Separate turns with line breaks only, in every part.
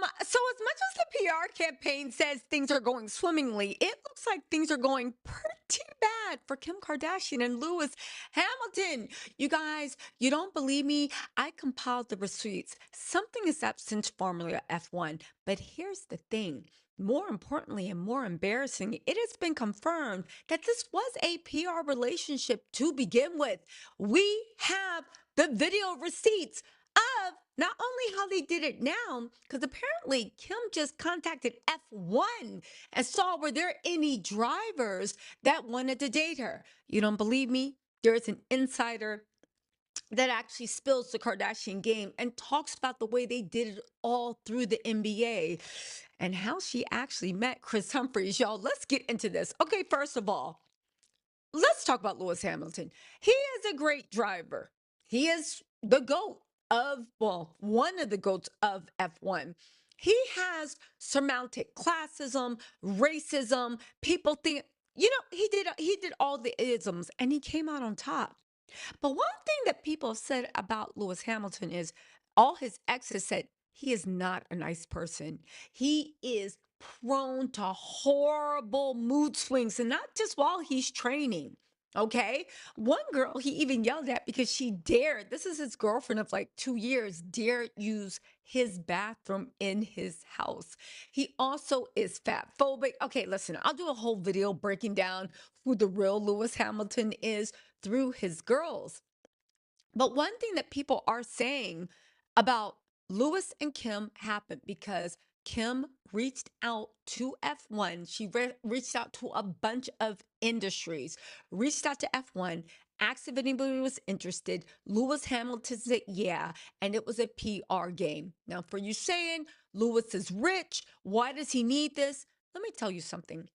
So as much as the PR campaign says things are going swimmingly, it looks like things are going pretty bad for Kim Kardashian and Lewis Hamilton. You guys, you don't believe me? I compiled the receipts. Something is up since Formula F1. But here's the thing. More importantly and more embarrassing, it has been confirmed that this was a PR relationship to begin with. We have the video receipts of not only how they did it now, because apparently Kim just contacted F1 and saw were there any drivers that wanted to date her. You don't believe me? There's an insider that actually spills the Kardashian game and talks about the way they did it all through the NBA and how she actually met Chris Humphries. Y'all, let's get into this. Okay, first of all, let's talk about Lewis Hamilton. He is a great driver. He is the GOAT of, well, one of the GOATs of F1. He has surmounted classism, racism. People think, he did all the isms and he came out on top. But one thing that people have said about Lewis Hamilton is all his exes said he is not a nice person. He is prone to horrible mood swings, and not just while he's training. Okay. One girl he even yelled at because she dared, this is his girlfriend of like 2 years, dared use his bathroom in his house. He also is fat phobic. Okay, listen, I'll do a whole video breaking down who the real Lewis Hamilton is through his girls. But one thing that people are saying about Lewis and Kim happened because Kim reached out to F1. She reached out to a bunch of industries, reached out to F1, asked if anybody was interested. Lewis Hamilton said, yeah, and it was a PR game. Now, for you saying Lewis is rich, why does he need this? Let me tell you something.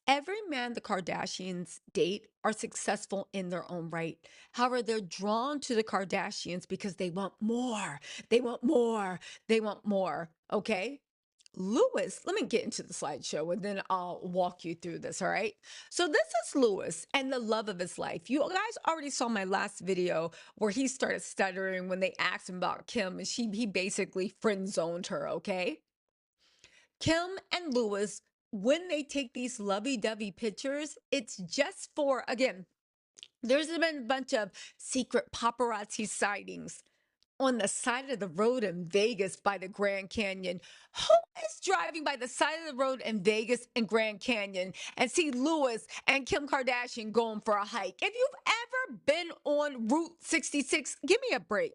Every man the Kardashians date are successful in their own right. However, they're drawn to the Kardashians because they want more. They want more. They want more. Okay. Lewis, let me get into the slideshow and then I'll walk you through this. All right. So, this is Lewis and the love of his life. You guys already saw my last video where he started stuttering when they asked him about Kim and he basically friend zoned her. Okay. Kim and Lewis, when they take these lovey-dovey pictures, it's just for, again, there's been a bunch of secret paparazzi sightings on the side of the road in Vegas by the Grand Canyon. Who is driving by the side of the road in Vegas and Grand Canyon and see Lewis and Kim Kardashian going for a hike? If you've ever been on Route 66, give me a break.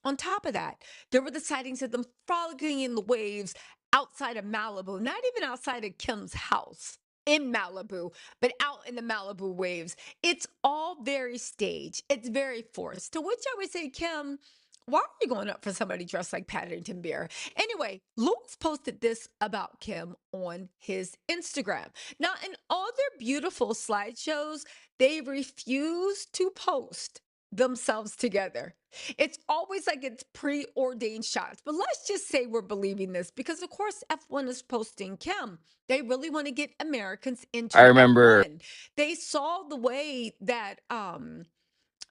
On top of that, there were the sightings of them frolicking in the waves outside of Malibu, not even outside of Kim's house in Malibu, but out in the Malibu waves. It's all very staged. It's very forced. To which I would say, Kim, why are you going up for somebody dressed like Paddington Bear? Anyway, Lewis posted this about Kim on his Instagram. Now, in all their beautiful slideshows, they refuse to post themselves together. It's always like it's preordained shots. But let's just say we're believing this because, of course, F1 is posting Kim. They really want to get Americans into
I remember
F1. They saw the way that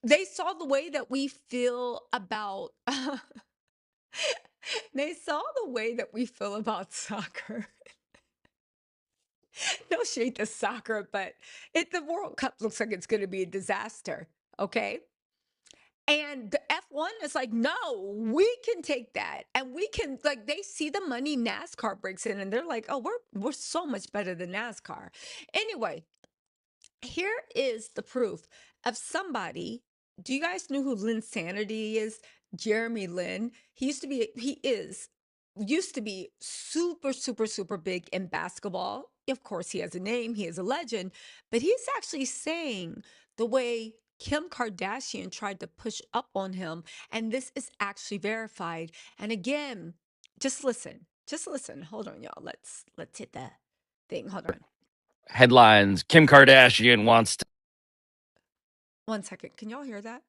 they saw the way that we feel about they saw the way that we feel about soccer. No shade to soccer, but the World Cup looks like it's going to be a disaster. Okay. And the F1 is like, no, we can take that. And we can, like, they see the money NASCAR brings in and they're like, oh, we're so much better than NASCAR. Anyway, here is the proof of somebody. Do you guys know who Lynn Sanity is? Jeremy Lin. Used to be super, super, super big in basketball. Of course, he has a name, he is a legend, but he's actually saying the way Kim Kardashian tried to push up on him, and this is actually verified. And again, just listen. Just listen. Hold on, y'all. Let's hit the thing. Hold on.
headlines. Kim Kardashian wants
1 second. Can y'all hear that?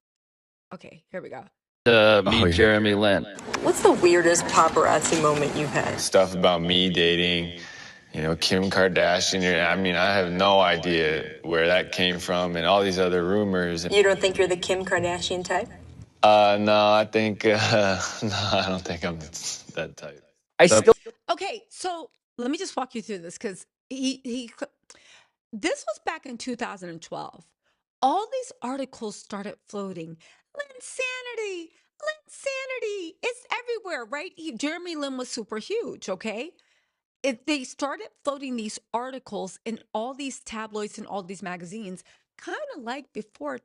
Okay, here we go.
to meet Jeremy Lin.
What's the weirdest paparazzi moment you've had?
Stuff about me dating, Kim Kardashian. I mean, I have no idea where that came from and all these other rumors.
You don't think you're the Kim Kardashian type?
No, I think, no, I don't think I'm that type.
I still
Okay, Okay, so let me just walk you through this because this was back in 2012. All these articles started floating. Linsanity, Linsanity. It's everywhere, right? Jeremy Lin was super huge, okay? If they started floating these articles in all these tabloids and all these magazines, kind of like before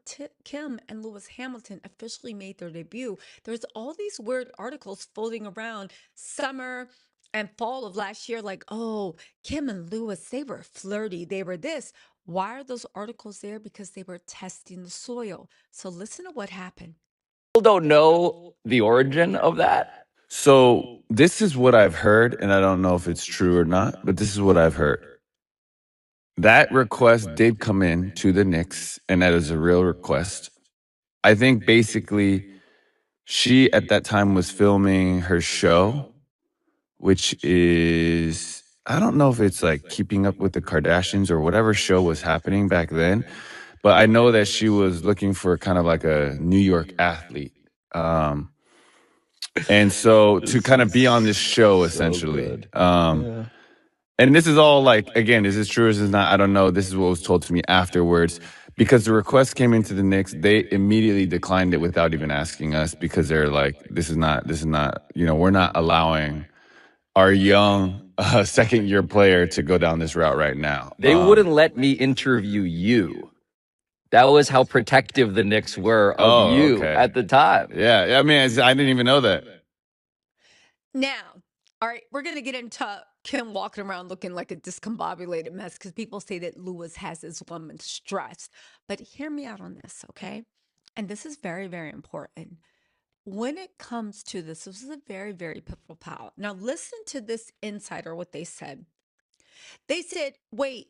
Kim and Lewis Hamilton officially made their debut, there's all these weird articles floating around summer and fall of last year, like, oh, Kim and Lewis, they were flirty, they were this. Why are those articles there? Because they were testing the soil. So listen to what happened.
People don't know the origin of that.
So this is what I've heard, and I don't know if it's true or not, but this is what I've heard. That request did come in to the Knicks, and that is a real request. I think basically she at that time was filming her show, which is, I don't know if it's like Keeping Up with the Kardashians or whatever show was happening back then, but I know that she was looking for kind of like a New York athlete. And so to kind of be on this show essentially. And this is all like, again, is this true or is this not? I don't know. This is what was told to me afterwards. Because the request came into the Knicks, they immediately declined it without even asking us because they're like, this is not, we're not allowing our young second-year player to go down this route right now.
They wouldn't let me interview you. That was how protective the Knicks were of you at the time.
Yeah, I mean, I didn't even know that.
Now, all right, we're going to get into Kim walking around looking like a discombobulated mess because people say that Lewis has this woman stressed. But hear me out on this, okay? And this is very, very important. When it comes to this is a very, very pivotal power. Now, listen to this insider, what they said. They said, wait,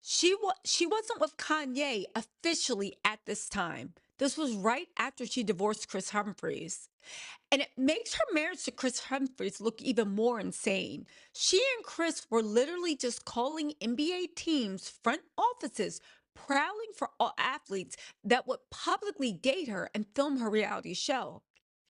she wasn't with Kanye officially at this time. This was right after she divorced Chris Humphries. And it makes her marriage to Chris Humphries look even more insane. She and Chris were literally just calling NBA teams' front offices, prowling for all athletes that would publicly date her and film her reality show.